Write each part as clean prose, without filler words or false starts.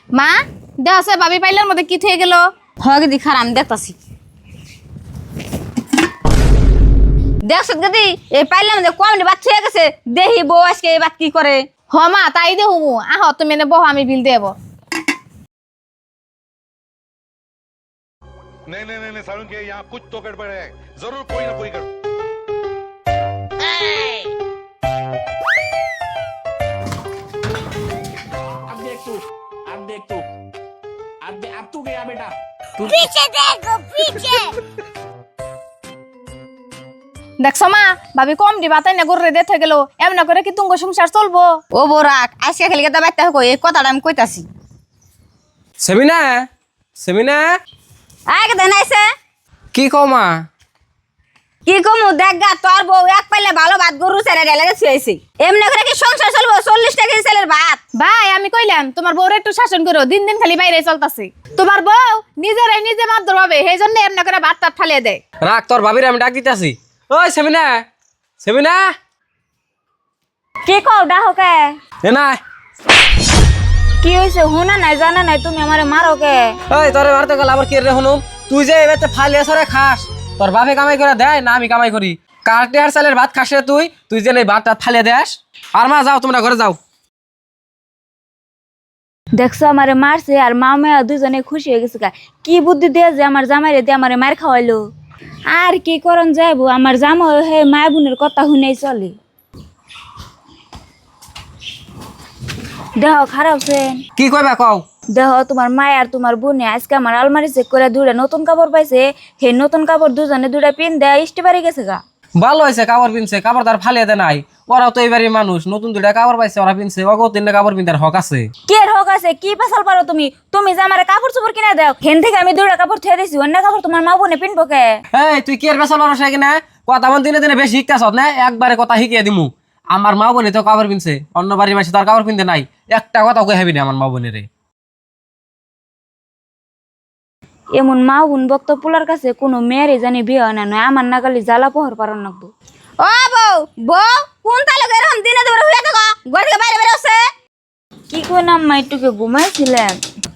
মা দেওয়া ভাবি পাইলার মধ্যে কি থেকে গেল? হগে দি খারাপ আমি দেখতাছি। দেখছ দিদি এই পাইলার মধ্যে কম বাচ্চা হয়ে গেছে, দেখি বউ আজকে এই বাত কি করে। হ মা তাই দে হুমু আহ তুমি এনে বহ আমি বিল দেব। नहीं नहीं नहीं सारुण के यहाँ कुछ तो गड़बड़ है, जरूर कोई ना कोई गड़बड़। अब देख तू, अब देख तू, अब तू गया बेटा। पीछे देखो पीछे। দেখছো মা ভাবি কম দিবা তাই না গররে দে থেকে গেল, এমন করে কি তুঙ্গ সংসার চলবো? ও বউ রাখ, আজকে খালি কথা বাইতে হোক, এই কথাটা আমি কইতাছি। সেমিনা সেমিনা আগে দেন আইছে কি কও মা? কি কমু দেখ গা, তোর বউ এক পাইলে ভালো ভাত গরু ছেড়ে ডেলে শুয়েছি। এমনি করে কি সংসার চলবো? 40 টাকা ছেলের ভাত। ভাই আমি কইলাম তোমার বউরে একটু শাসন করো, দিন দিন খালি বাইরে চলতাছে। তোমার বউ নিজেরাই নিজে মারধর হবে, সেই জন্য এমন করে ভাত টাত ফালিয়ে দেয়। রাখ তোর ভাবির আমি ডাক দিতেছি। ওই সেমিনা সেমিনা কি কও ডাহকে? এ না কি হইছে হুনা নাই জানা নাই, তুমি আমারে মারো কে? ওই তোরে মারতে গেল আবার কে রে হুনুম? তুই যে এবারে ফালিয়ে সরে খাস, তোর বাপে কামাই করে দেয় না আমি কামাই করি? কার্টে আর চালের ভাত খাস রে তুই, তুই যে এই ভাতটা ফালিয়ে দেস। আর মা যাও তোমরা ঘরে যাও। দেখছো আমারে মারছে আর মা মেয়া দুজনে খুশি হয়ে গেছে। কি বুদ্ধি দিয়ে যে আমার জামাইরে দিয়ে আমারে মার খাওয়াইলো। আর কি করন যাইবো, আমার জামাই হে মা বোনের কথা শুনেই চলে। দেহ খারাপ সেন কি কইবা কও? দেহ তোমার মায় আর তোমার বোনে আজকে আমার আলমারি চেক করে দুটা নতুন কাপড় পাইছে, হে নতুন কাপড় দুজনে দুটা পিন দেয় ইস্টেবারে গেছে গা। ভালো হয়েছে কাপড় পিনছে, কাপড় তার ফালিয়ে দে নাই। ওরাও তো এইবারই মানুষ, নতুন দুটা কাপড় পাইছে ওরা পিনছে, ওগো তিনটা কাপড় পিনতার হক আছে। কে হোক আছে কি পেশাল পারো তুমি? তুমি যে আমার কাপড় চোপড় কিনা দাও, হেন থেকে আমি দুটা কাপড় থুয়ে দিছি, অন্য কাপড় তোমার মা বোনে পিনবো কে? এই তুই কি এর বেসাল মানুষ কিনা? কথা মন দিনে দিনে বেশি শিখতেছ না, একবারে কথা শিখিয়ে দিমু। আমার মা বোনে তো কাপড় পিনছে, অন্য বাড়ির মাসে তার কাপড় পিনতে নাই। একটা কথা কই হাবি না আমার মা বোনের। এমন মা বোন বক্ত পোলার কাছে কোনো মেয়েরই জানি বিয়ে হয় না, নয় আমার নাগালি জ্বালা পোহর পারন নাকবো। ও বউ বউ কোন তালে এরকম দিনে দুপুরে হয়ে থাকো, ঘর থেকে বাইরে বের হচ্ছে? কি কই নাম মা একটুকে ঘুমাইছিলাম।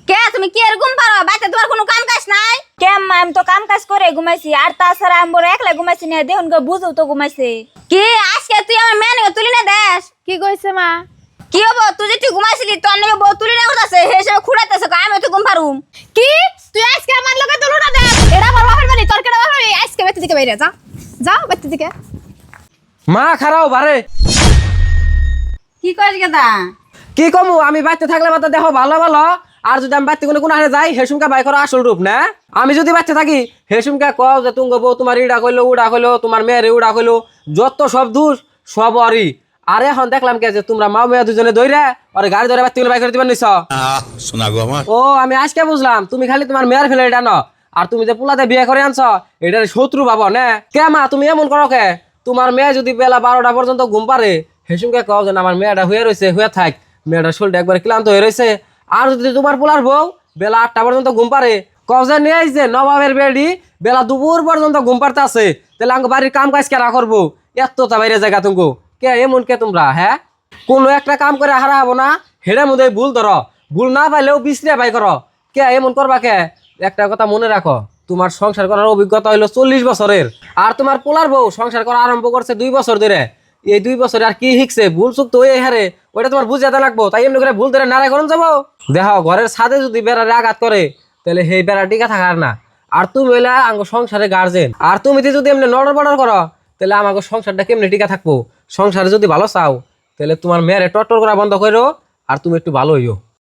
কে তুমি কি এর ঘুম পারো? বাড়িতে তোমার কোনো কাম কাজ নাই? কে মা আমি তো কাম কাজ করে ঘুমাইছি, আর তাছাড়া আমি বড় একলা ঘুমাইছি না, দেখুন গো বুঝো তো ঘুমাইছে। কি আজকে তুই আমার মেয়ে নিয়ে তুলি না দেশ? কি কইছে মা? কি হবো তুই যে তুই ঘুমাইছিলি তোর নিয়ে বউ তুলি না করতেছে, হিসেবে খুঁড়াইতেছে, আমি তো ঘুম পারুম। কি তুই আজকে আমার লগে তুলনা দে? এটা আমার বাপের বাড়ি, তোর কেডা বাপের বাড়ি? আজকে বেতে দিকে বাইরে যা, যাও বেতে দিকে। মা খারাও বারে কি কইছ গেদা? কি কমু, আমি বাড়িতে থাকলে মাত্র দেখো ভালো ভালো, আর যদি আমি বাড়িতে কোনো হারে যাই হেসুমকা বাই করা আসল রূপ না। আমি যদি বাচ্চা থাকি হেসুমকা কও যে তুঙ্গ বউ তোমার ইডা কইলো উড়া কইলো, তোমার মেয়ের উড়া কইলো, যত সব দোষ সব অরি। আর এখন দেখলাম কে যে তোমরা মা মেয়ে দুজনে দইরা আর গাড়ি ধরে বাচ্চা বাই করে দিবেন নিছ। सुना गो আমার ও আমি আজকে বুঝলাম তুমি খালি তোমার মেয়ের ফেলে এটা ন, আর তুমি যে পোলাতে বিয়ে করে আনছ এটার শত্রু ভাবো না। কে মা তুমি এমন করো কে? তোমার মেয়ে যদি বেলা 12টা পর্যন্ত ঘুম পারে হেসুমকে কও যে আমার মেয়েটা হয়ে রয়েছে, হয়ে থাক, মেয়েটার শরীরটা একবার ক্লান্ত হয়ে রয়েছে। আর যদি তোমার পোলার বউ বেলা 8টা পর্যন্ত ঘুম পারে, কও যে নিয়ে আইছে নবাবের বেডি বেলা দুপুর পর্যন্ত ঘুম পারতে আছে, তাহলে আমাকে বাড়ির কাম কাজ কেরা করবো? এত তা বাইরে জায়গা তুমি কে এমন কে তোমরা? হ্যাঁ কোনো একটা কাম করে হারা হবো না, হেডের মধ্যে ভুল ধরো, ভুল না পাইলেও বিশ্রিয়া বাই করো। কে এমন করবা কে? একটা কথা মনে রাখো, তোমার সংসার করার অভিজ্ঞতা হইলো 40 বছরের, আর তোমার পোলার বউ সংসার করা আরম্ভ করছে 2 বছর ধরে। এই 2 বছরে আর কি শিখছে? ভুল চুক তো ওই হারে, ওইটা তোমার বুঝাতে লাগবো। তাই এমনি করে ভুল ধরে নারায় করুন যাবো? দেখো ঘরের ছাদে যদি বেড়ারে আঘাত করে তাহলে সেই বেড়া টিকা থাকার না। আর তুমি হইলা আঙ্গ সংসারে গার্জেন, আর তুমি যদি এমনি নড়র বড়র করো তাহলে আমাকে সংসারটা কেমনি টিকা থাকবো? সংসারে যদি ভালো চাও তাহলে তোমার মেয়েরে টট্টর করা বন্ধ করো, আর তুমি একটু ভালো হইও।